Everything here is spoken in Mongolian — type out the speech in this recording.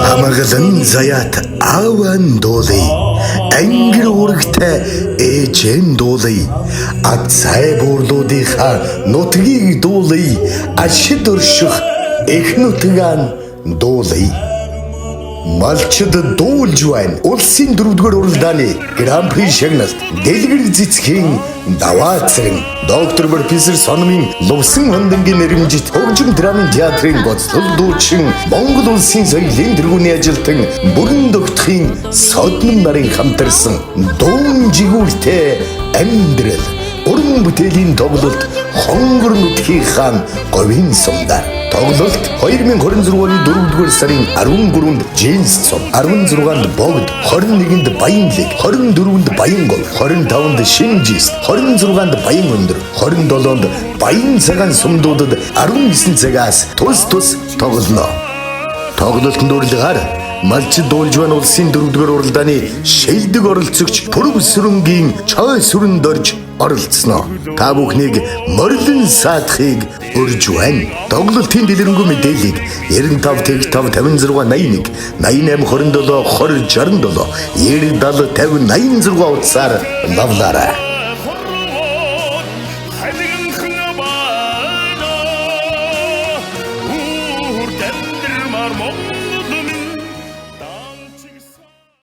Хамагалан заят аван дуулъя. Ангир үүрэгтэй ээжэн дуулъя. Ацай буурлуудынхаа нутгийг дуулъя. Ашид өрших их нутгаан дуулъя. Малчид дуулж байна. Улсын 4-р уралдааны Гран-при шагналт дэлгэр цэцгийн даваа цэрэн доктор профессор Сономын Лувсан хондангийн нэрэмжит хөгжим драмын театрын гоцлол дуучин Монгол улсын соёлын тэргүүний ажилтан бүрэн догтхийн соднон нарын хамтарсан дуун жигүүртэй амьдрал уран бүтээлийн тоглолт хонгор нутгийн хаан говийн сумдар. Тоглолт 2026 оны 4-р сарын 13-нд Жинс цом, 16-нд Богд, 21-нд Баянлэг, 24-нд Баянгол, 25-нд Шинжис, 26-нд Баян өндөр, 27-нд Баян цагаан сумдуудад 19 цагаас тус тоглоно. Тоглолтод урилгаар малчид дуулж байна улсын 4-р уралдааны шилдэг оролцогч Пүрв сүрэнгийн Чой сүрэнд орж оролцсноо. Та бүхнийг морлон саатахыг урьж байна. Тоглолтын дэлгэрэнгүй мэдээллийг 95 55 56 81 88 27 20 67 90 70 50 86 утсаар лавлаарай.